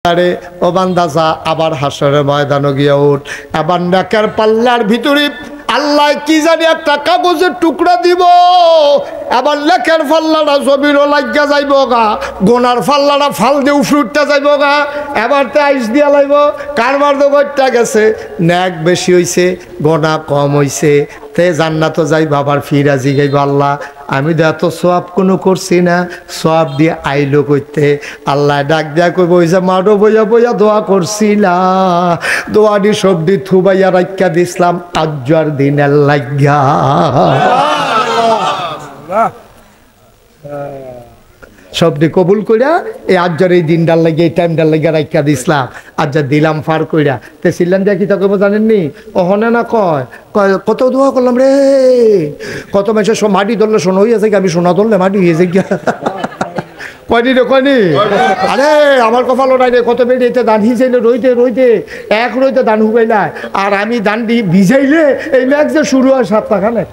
আরে ও বান্দা যা আবার হাসরের ময়দানে গিয়ে উঠ। এবার নেকের পাল্লার ভিতরে আল্লাহ কি জানি একটা কাগজের টুকরা দিব। এবার লেখের পাল্লাটা জমিরও লাগিয়া যাইব গা, গোনার পাল্লাটা ফাল দিয়ে উফরুটটা যাইব গা। এবার তো আইস দিয়া লাইব কারবার তো গইটা গেছে, নেক বেশি হইছে গোনা কম হইছে, তে জান্নাত যাইব। আবার ফিরা জিগাইব আল্লাহ আমি তো এত সোয়াব কোনো করছি না, সোয়াব দিয়ে আইলো করতে। আল্লাহ ডাক দিয়া কইব ওই যে মাঠো বইয়া বইয়া দোয়া করছিলা, দোয়াটি সবজি থুবাইয়া রাখিয়া দিছিলাম আজ্জার দিনের লাগিয়া। সবটি কবুল কইরা এই আজ্জার এই দিনটার লাগিয়ে এই টাইমটার লাগিয়া রাখিয়া দিছিলাম, আজ্জার দিলাম ফার কইরা। তে ছিলেন দিয়া কি তা কইব জানেননি? ওহনে না কয় কয় কত দোয়া করলাম রে, কত মানুষের সব মাটি ধরলে সোনা হইয়াছে কি, আমি সোনা ধরলে মাটি হয়েছে গিয়া। কয়নি রে কয়নি? আরে আমার কপালও নাই রে, কত বেরিয়েছে ধান হিসাইলে রইতে রইতে এক রইতে ধান হুকাইলা, আর আমি ধান ভিজাইলে এই ম্যাচ যে শুরু হয় 7 টাকা খানে।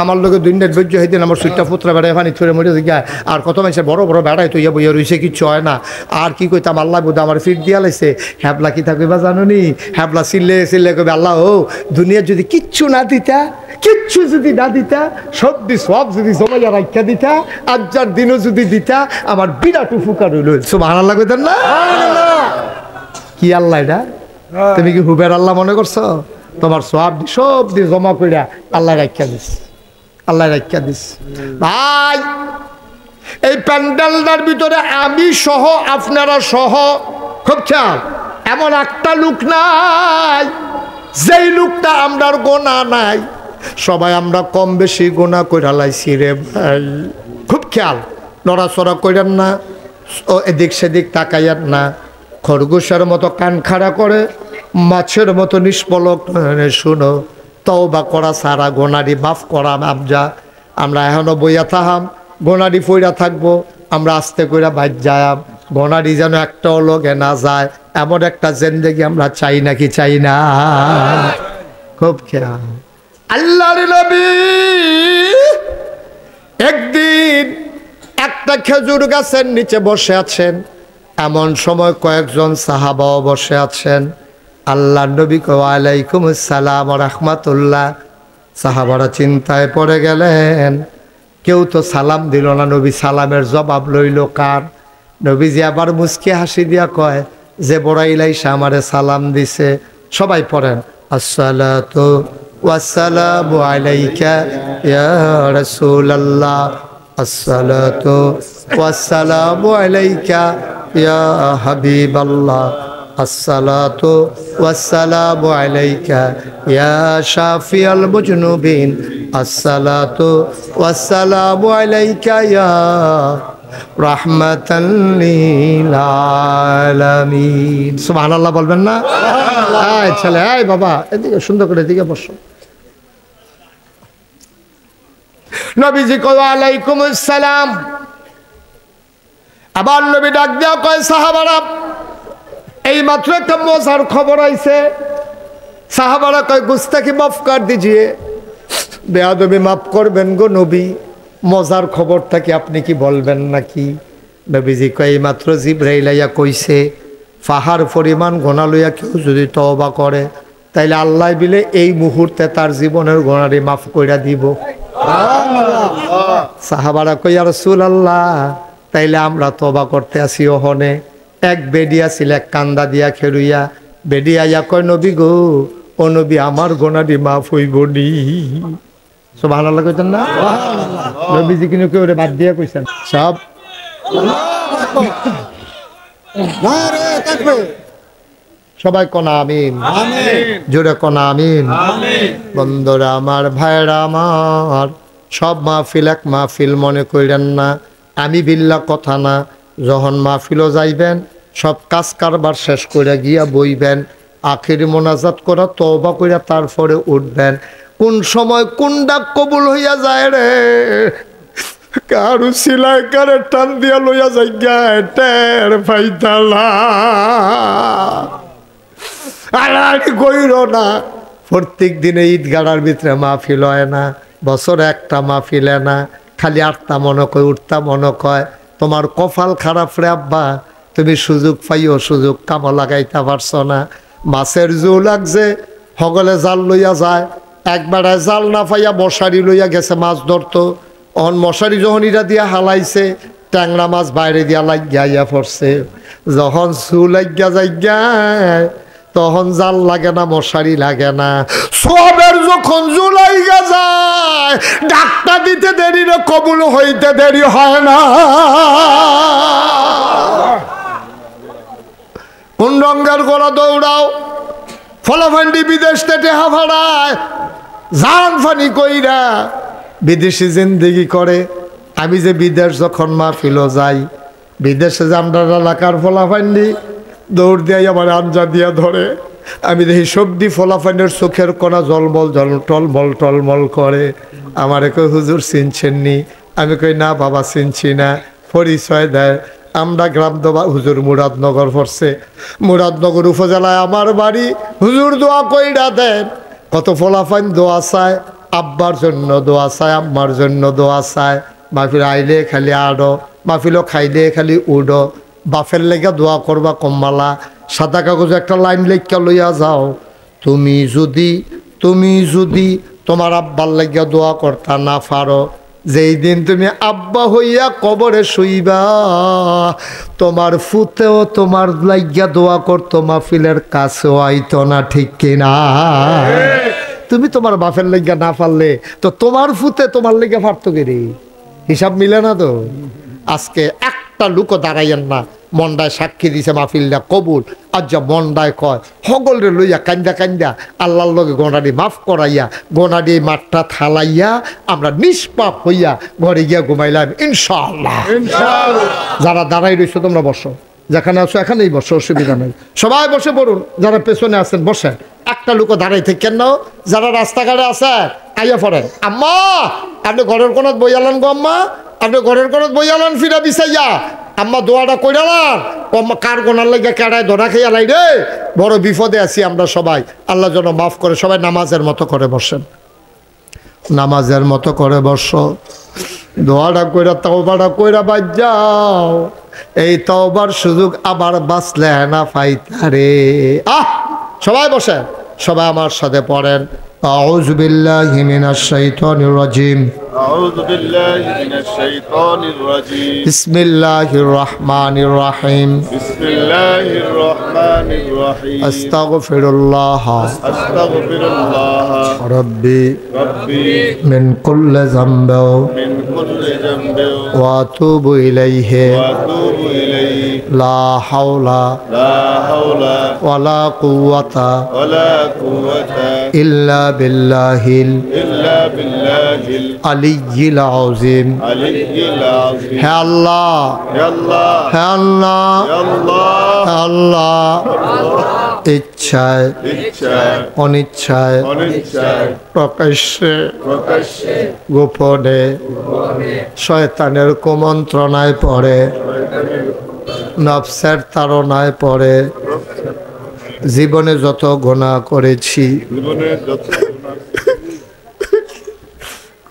আমার লোকের 2 মিনিট বৈজ্য হইতেন আমার সুইটটা পুত্রা বেড়ায় পানি ছড়ে মরে গিয়া। আর কত মানুষের বড় বড় বেড়ায় তো ইয়া বইয়া রয়েছে, কিচ্ছু হয় না। আর কি কইতাম আল্লাহ বোধ আমার ফিট দিয়া লাইছে। হ্যাবলা কি থাকবে জানো নি? হ্যাবলা চিল্লে চিল্লে কবে আল্লাহ ও দুনিয়া যদি কিচ্ছু না দিতা, কিচ্ছু যদি না দিতা, সবদি সব যদি জমাইয়া রাখা দিতা, আজ্জার দিনও যদি দিতা, আমার বিরাট উপকার হইল। সুবহানাল্লাহ কইতেন না? কি আল্লাহ এটা? তুমি কি হুবের আল্লাহ মনে করছো? তোমার সব সব দিয়ে জমা কইরা আল্লাহ রাখা দিস, আল্লাহ রাখা দিস। ভাই এই প্যান্ডেলটার ভিতরে আমি সহ আপনারা সহ খুব খেয়াল, এমন একটা লোক নাই যেই লোকটা আমরার গোনা নাই। সবাই আমরা কম বেশি গোনা কইরা লাইছি রে ভাই। খুব খেয়াল, নড়াচড়া কইরেন না, ও এদিক সেদিক তাকাইয়েন না। খরগোশের মতো কান খাড়া করে, মাছের মতো নিষ্পলক শুনো। তওবা করা সারা গোনারি মাফ করা আমজা। আমরা এখনো বইয়া থাহাম, গোনারি ফইরা থাকবো, আমরা আস্তে কইরা বাইর যায়াম। গোনারি যেন একটাও লগে না যায়, এমন একটা জিন্দেগি আমরা চাই নাকি চাই না? খুব খেয়াল। আল্লাহর নবী একদিন একটা খেজুর গাছের নিচে বসে আছেন, এমন সময় কয়েকজন সাহাবাও বসে আছেন। আল্লাহর নবী ওয়ালাইকুম আসসালাম ওয়া রাহমাতুল্লাহ। সাহাবারা চিন্তায় পড়ে গেলেন, কেউ তো সালাম দিল না, নবী সালামের জবাব লইল কার? নবীজি আবার মুস্কি হাসি দিয়া কয় যে বড়াইলাইসা আমারে সালাম দিছে। সবাই পড়েন আসসালাতু ওয়াসসালামু আলাইকা ইয়া রাসূলুল্লাহ, আসসালাতু ওয়াসসালামু আলাইকা ইয়া হাবিবাল্লাহ, আসসালাতু ওয়াসসালামু আলাইকা ইয়া শাফিয়াল মুজনুবিন, আসসালাতু ওয়াসসালামু আলাইকা ইয়া রাহমাতাল লিল আলামিন। সুবহানাল্লাহ বলবেন না? এই ছেলে, এই বাবা এদিকে সুন্দর করে এদিকে বসো। নবীজি কয় ওয়ালাইকুম আসসালাম। আবার নবী ডাক দেয়া কয় সাহাবারা এই মাত্র একটা মজার খবর আইছে। সাহাবারা কয় গুস্তাখি মাফ কর দিজিয়ে, বেয়াদবি মাফ করবেন গো নবী, মজার খবরটা কি আপনি কি বলবেন নাকি? নবীজি কয় এই মাত্র জিবরাইল আইয়া কইছে পাহাড় পরিমাণ গোনা লইয়া কেউ যদি তওবা করে তাইলে আল্লাহ বিলে এই মুহূর্তে তার জীবনের গোনারি মাফ কইরা দিব। সাহাবারা কই ইয়া রাসূলুল্লাহ তাইলে আমরা তওবা করতে আসি। ওহনে এক বেডিয়া ছিল, এক কান্দা দিয়া খেলুইয়া। বেডিয়া ইয়া কয় নবী গো, ও নবী আমার গোনারি মাফ হইব নি? সুবহানাল্লাহ কইতেন না? নবীজি কিন্তু কেউ বাদ দিয়া কইছেন সব। সবাই কোন আমিন, জোরে কোন আমিন। বন্ধুরা আমার, ভাইরা আমার, সব মাহফিল এক মাহফিল মনে কইরেন না। আমি বিল্লাহ কথা না, যখন মাহফিলও যাইবেন সব কাজ কারবার শেষ করে গিয়া বইবেন, আখিরি মোনাজাত করা তওবা কইরা তারপরে উঠবেন। কোন সময় কোন ডাক কবুল হইয়া যায় রে, কারু সিলাই কারে টান দিয়া লইয়া যাই টের পাইতালা। আর কইর না, প্রত্যেক দিনে ঈদগাড়ার ভিতরে মাহফিল হয় না, বছরে একটা মাহফিল না, খালি আটটা মনে কয় উঠতা মনে কয়। তোমার কপাল খারাপ রে আব্বা, তুমি সুযোগ পাইও, সুযোগ কামো লাগাইতে পারছো না। মাছের জো লাগছে, হগলে জাল লইয়া যায়, একবারে জাল না পাইয়া মশারি লইয়া গেছে মাছ ধরতো। অন মশারি যখন ইরা দিয়া হালাইছে, ট্যাংরা মাছ বাইরে দিয়া লাগিয়া পড়ছে। যখন জো লাগিয়া যাইগায় তখন জাল লাগে না, মশারি লাগে না। সবের যখন জো লাইগা যায়, ডাক্তার দিতে দেরি না, কবুল হইতে দেরি হয় না। কোন রঙের গোড়া দৌড়াও, ফলাফান্ডি বিদেশ থেকে হাফাড়ায় জান ফানি কইরা বিদেশি জিন্দেগি করে। আমি যে বিদেশ যখন মাহফিল যাই, বিদেশে যে আমরা এলাকার ফলাফান্ডি দৌড় দিয়ে আমার আঞ্জা দিয়া ধরে, আমি দেখি সবদি ফলাফান্ডের চোখের কোনা জলমল টলমল টলমল করে। আমারে কই হুজুর চিনছেননি? আমি কই না বাবা চিনছি না। পরিচয় দেয়, আমরা গ্রাম দোবা হুজুর মুরাদনগর পড়ছে, মুরাদনগর উপজেলায় আমার বাড়ি। হুজুর দোয়া কইরা দেন। কত ফলাফাইন দোয়া চায়, আব্বার জন্য দোয়া চায়, আম্মার জন্য দোয়া চায়। মাহফিল আইলে খালি আড়ো, মাহফিলও খাইলে খালি উডো। বাফের লেগে দোয়া করবা কম্মালা, সাদা কাগজে একটা লাইন লেখা লইয়া যাও, তুমি যদি তোমার আব্বার লেগে দোয়া করতা না পারো, যেই দিন তুমি আব্বা হইয়া কবরে শুইবা, তোমার ফুতেও তোমার লাগিয়া দোয়া করতো, মাহফিলের কাছেও আইতো না, ঠিক কিনা? তুমি তোমার বাপের লাগিয়া না পারলে তো তোমার ফুতে তোমার লেগে পারতো কে রে? হিসাব মিলে না তো। আজকে একটা লুকো দাঁড়াইয়েন না, মন্ডায় সাক্ষী দিছে মাহফিলটা কবুল। আর যা মন্ডায় কয় হগল রে লইয়া কান্দা আল্লাহর লগে গোনাডি মাফ করাইয়া, গোনাডি মাঠটা থালাইয়া আমরা নিষ্পাপ হইয়া ঘরে গিয়া ঘুমাইলাম ইনশাআল্লাহ। যারা দাঁড়াই রয়েছে তোমরা বসো, যেখানে আছো এখানেই বসো, অসুবিধা নেই। সবাই বসে পড়ুন, যারা পেছনে আছেন বসে। একটা লুকো দাঁড়াই থেকে কেন, যারা রাস্তাঘাটে আছে আইয়া পড়েন। আম্মা আপনি ঘরের কোনাত বইয়ালেন গো, আম্মা আপনি ঘরের কোনাত বইয়ালেন, ফিরা বিছাইয়া আম্মা দোয়াটা কইরালাম। আম্মা কার গোনার লেগে কেড়ায় ধরা খেয়ে লাই রে, বড় বিপদে আছি আমরা সবাই, আল্লাহ যেন মাফ করে। সবাই নামাজের মতো করে বসেন, নামাজের মতো করে বসো। দোয়াটা কইরা তওবাটা কইরা বাদ যাও। এই তওবার সুযোগ আবার বাঁচলে না ফাইতারে। সবাই বসেন, সবাই আমার সাথে পড়েন। আউযু বিল্লাহি মিনাশ শাইতানির রাজিম। أعوذ بالله من الشيطان الرجيم. بسم الله الرحمن الرحيم. بسم الله الرحمن الرحيم. أستغفر الله أستغفر الله ربي من كل ذنب كل ذنب وأتوب إليه وأتوب إليه. لا حول لا حول ولا قوة ولا قوة إلا بالله إلا بالله العلي العظيم. العلي العظيم. হে আল্লাহ, يا الله হে আল্লাহ, يا الله হে আল্লাহ, ইচ্ছায় ইচ্ছায় অনিচ্ছায় অনিচ্ছায় প্রকাশ্যে প্রকাশ্যে গোপনে শয়তানের কুমন্ত্রণায় পড়ে, নফসের তাড়নায় পড়ে জীবনে যত গুনাহ করেছি, জীবনে যত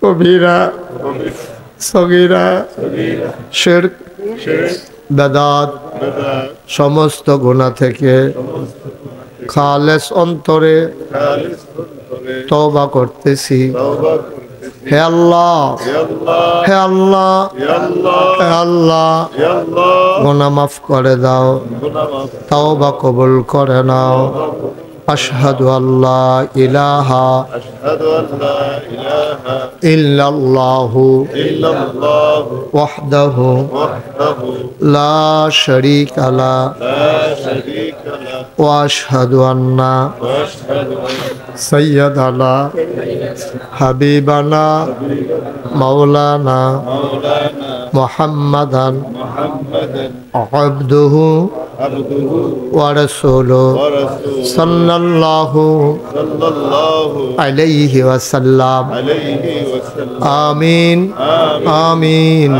কবিরা সগীরা শিরক বেদাত সমস্ত গুনাহ থেকে খালেস অন্তরে তওবা করতেছি। হে আল্লাহ, হে আল্লাহ, হে আল্লাহ, গুনাহ মাফ করে দাও, তওবা কবুল করে নাও। আশহাদু আল্লা ইলাহা ইল্লাল্লাহু ওয়াহদাহু লা শারীকা লাহু ওয়া আশহাদু আন্না সাইয়্যিদানা হাবিবানা মাওলানা মুহাম্মাদান আবদুহু ওয়া রাসূলুহু সাল্লাল্লাহু আলাইহি ওয়াসাল্লাম। আমিন আমিন।